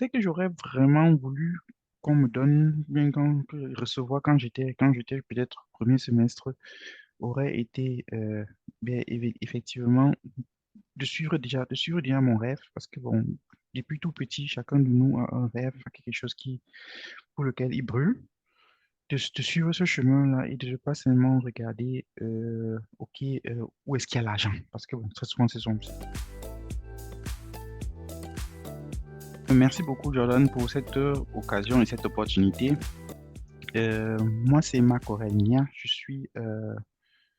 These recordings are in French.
C'est que j'aurais vraiment voulu qu'on me donne, bien recevoir quand j'étais peut-être premier semestre, aurait été bien, effectivement de suivre déjà mon rêve, parce que bon, depuis tout petit, chacun de nous a un rêve, a quelque chose pour lequel il brûle, de suivre ce chemin-là et de ne pas seulement regarder, ok, où est-ce qu'il y a l'argent, parce que bon, très souvent, c'est son. Merci beaucoup, Jordan, pour cette occasion et cette opportunité. Moi, c'est Marc Aurélien. Je suis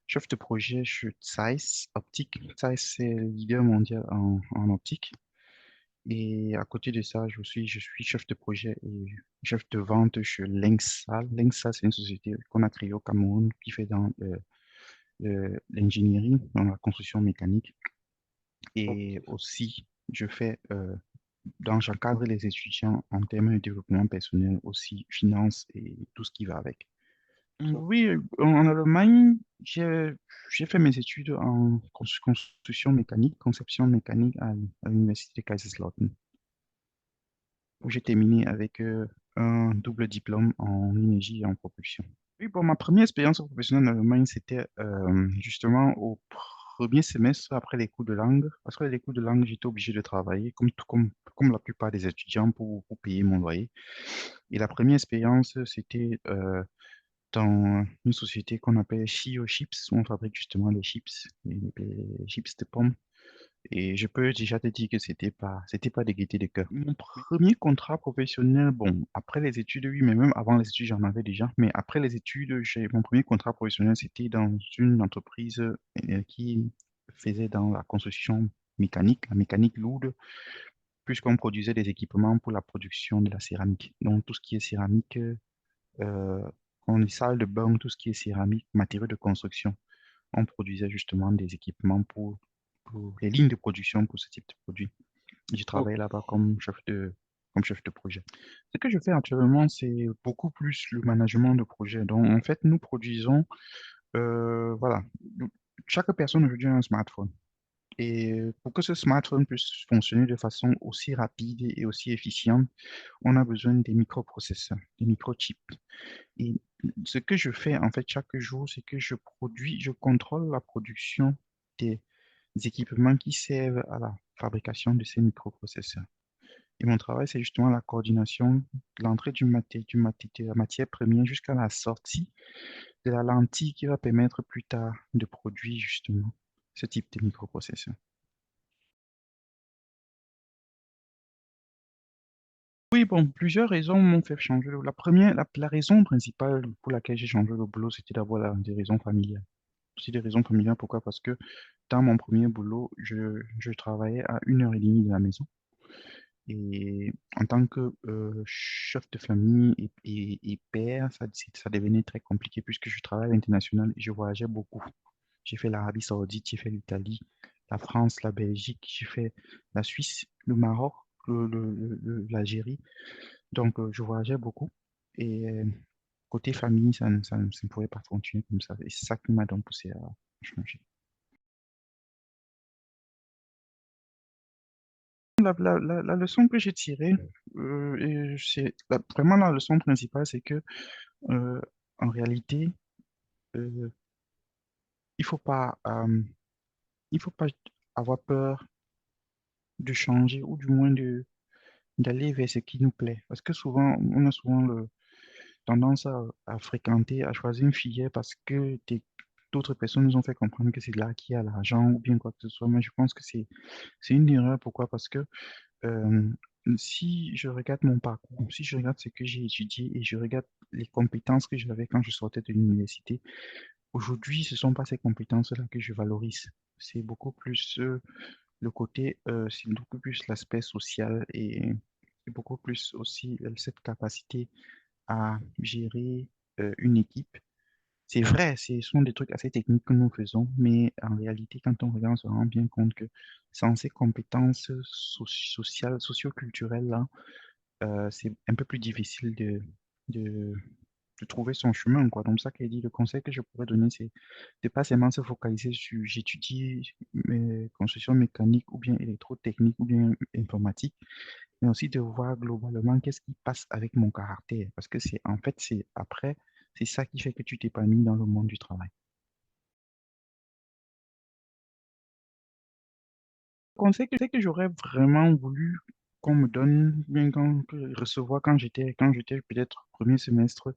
chef de projet chez Zeiss Optique. Zeiss, c'est le leader mondial en optique. Et à côté de ça, je suis chef de projet et chef de vente chez Lenxa. Lenxa, c'est une société qu'on a créée au Cameroun qui fait dans l'ingénierie, dans la construction mécanique. Et Ok. aussi, j'encadre les étudiants en termes de développement personnel, aussi finance et tout ce qui va avec. Oui, en Allemagne, j'ai fait mes études en construction mécanique, conception mécanique à l'université de Kaiserslautern, où j'ai Ok. terminé avec un double diplôme en énergie et en propulsion. Oui, bon, ma première expérience professionnelle en Allemagne, c'était justement au premier semestre après les cours de langue. Parce que les cours de langue, j'étais obligé de travailler, comme la plupart des étudiants, pour payer mon loyer. Et la première expérience, c'était dans une société qu'on appelle Shio Chips, où on fabrique justement les chips de pommes. Et je peux déjà te dire que c'était pas de gaieté de cœur. Mon premier contrat professionnel, bon, après les études, oui, mais même avant les études, j'en avais déjà. Mais après les études, mon premier contrat professionnel, c'était dans une entreprise qui faisait dans la construction mécanique, la mécanique lourde, puisqu'on produisait des équipements pour la production de la céramique. Donc, tout ce qui est céramique, euh, on est salle de bain, tout ce qui est céramique, matériaux de construction. On produisait justement des équipements pour les lignes de production pour ce type de produit. J'ai Ok. travaillé là-bas comme chef de projet. Ce que je fais actuellement, c'est beaucoup plus le management de projet. Donc, en fait, nous produisons, voilà, chaque personne aujourd'hui a un smartphone. Et pour que ce smartphone puisse fonctionner de façon aussi rapide et aussi efficiente, on a besoin des microprocesseurs, des microchips. Et ce que je fais en fait chaque jour, c'est que je contrôle la production des équipements qui servent à la fabrication de ces microprocesseurs. Et mon travail, c'est justement la coordination de l'entrée de la matière première jusqu'à la sortie de la lentille qui va permettre plus tard de produire justement ce type de microprocesseur. Oui, bon, plusieurs raisons m'ont fait changer. La première, la raison principale pour laquelle j'ai changé le boulot, c'était d'abord des raisons familiales. C'est des raisons familiales. Pourquoi? Parce que dans mon premier boulot, je travaillais à 1 heure et demie de la maison. Et en tant que chef de famille et père, ça devenait très compliqué puisque je travaille à l'international et je voyageais beaucoup. J'ai fait l'Arabie Saoudite, j'ai fait l'Italie, la France, la Belgique, j'ai fait la Suisse, le Maroc, l'Algérie. Donc, je voyageais beaucoup. Et côté famille, ça ne pouvait pas continuer comme ça. Et c'est ça qui m'a donc poussé à changer. La leçon que j'ai tirée, et vraiment la leçon principale, c'est que euh, en réalité, euh, il faut pas, euh, il faut pas avoir peur de changer ou du moins d'aller vers ce qui nous plaît. Parce que souvent, on a souvent tendance à fréquenter, à choisir une filière parce que d'autres personnes nous ont fait comprendre que c'est là qu'il y a l'argent ou bien quoi que ce soit. Mais je pense que c'est une erreur. Pourquoi? Parce que Euh, si je regarde mon parcours, si je regarde ce que j'ai étudié et je regarde les compétences que j'avais quand je sortais de l'université, aujourd'hui, ce ne sont pas ces compétences-là que je valorise. C'est beaucoup plus c'est beaucoup plus l'aspect social et c'est beaucoup plus aussi cette capacité à gérer une équipe. C'est vrai, ce sont des trucs assez techniques que nous faisons, mais en réalité, quand on regarde, on se rend bien compte que sans ces compétences sociales, socio-culturelles-là, c'est un peu plus difficile de, de trouver son chemin, quoi. Donc, ça qui est dit, le conseil que je pourrais donner, c'est de pas seulement se focaliser sur j'étudie mes constructions mécaniques ou bien électrotechnique ou bien informatique mais aussi de voir globalement qu'est-ce qui passe avec mon caractère. Parce que en fait, c'est ça qui fait que tu t'épanouis dans le monde du travail. Conseil que j'aurais vraiment voulu qu'on me donne, bien recevoir quand j'étais peut-être premier semestre,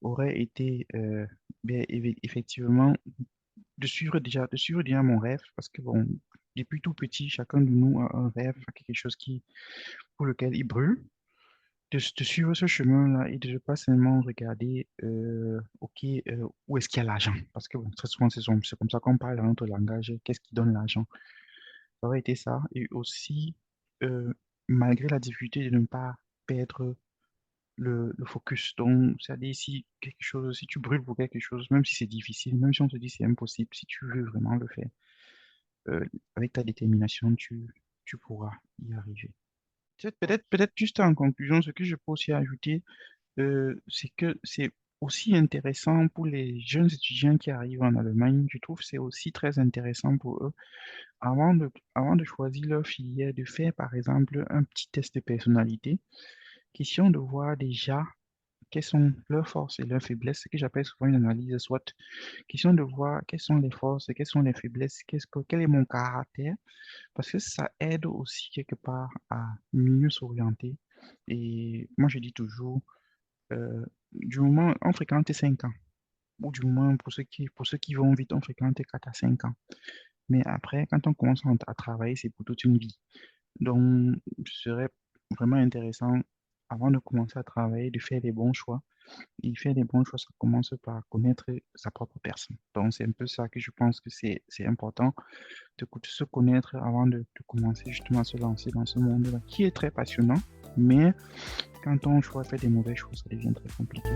aurait été bien, effectivement de suivre déjà mon rêve, parce que bon, depuis tout petit, chacun de nous a un rêve, a quelque chose pour lequel il brûle, de suivre ce chemin-là et de ne pas seulement regarder, ok, où est-ce qu'il y a l'argent, parce que bon, très souvent, c'est comme ça qu'on parle dans notre langage, qu'est-ce qui donne l'argent? Ça aurait été ça, et aussi, euh, malgré la difficulté de ne pas perdre le focus. Donc, c'est-à-dire si tu brûles pour quelque chose, même si c'est difficile, même si on te dit c'est impossible, si tu veux vraiment le faire, avec ta détermination, tu pourras y arriver. Peut-être juste en conclusion, ce que je peux aussi ajouter, c'est que c'est aussi intéressant pour les jeunes étudiants qui arrivent en Allemagne. Je trouve que c'est aussi très intéressant pour eux, avant de choisir leur filière, de faire par exemple un petit test de personnalité, question de voir déjà quelles sont leurs forces et leurs faiblesses, ce que j'appelle souvent une analyse SWOT. Question de voir quelles sont les forces et quelles sont les faiblesses, quel est mon caractère, parce que ça aide aussi quelque part à mieux s'orienter. Et moi, je dis toujours, du moment, on fréquente 5 ans, ou du moins pour ceux qui vont vite, on fréquente 4 à 5 ans. Mais après, quand on commence à travailler, c'est pour toute une vie. Donc, ce serait vraiment intéressant, avant de commencer à travailler, de faire les bons choix. Et faire les bons choix, ça commence par connaître sa propre personne. Donc, c'est un peu ça que je pense que c'est important de se connaître avant de commencer justement à se lancer dans ce monde-là, qui est très passionnant, mais quand on choisit faire des mauvais choix, ça devient très compliqué.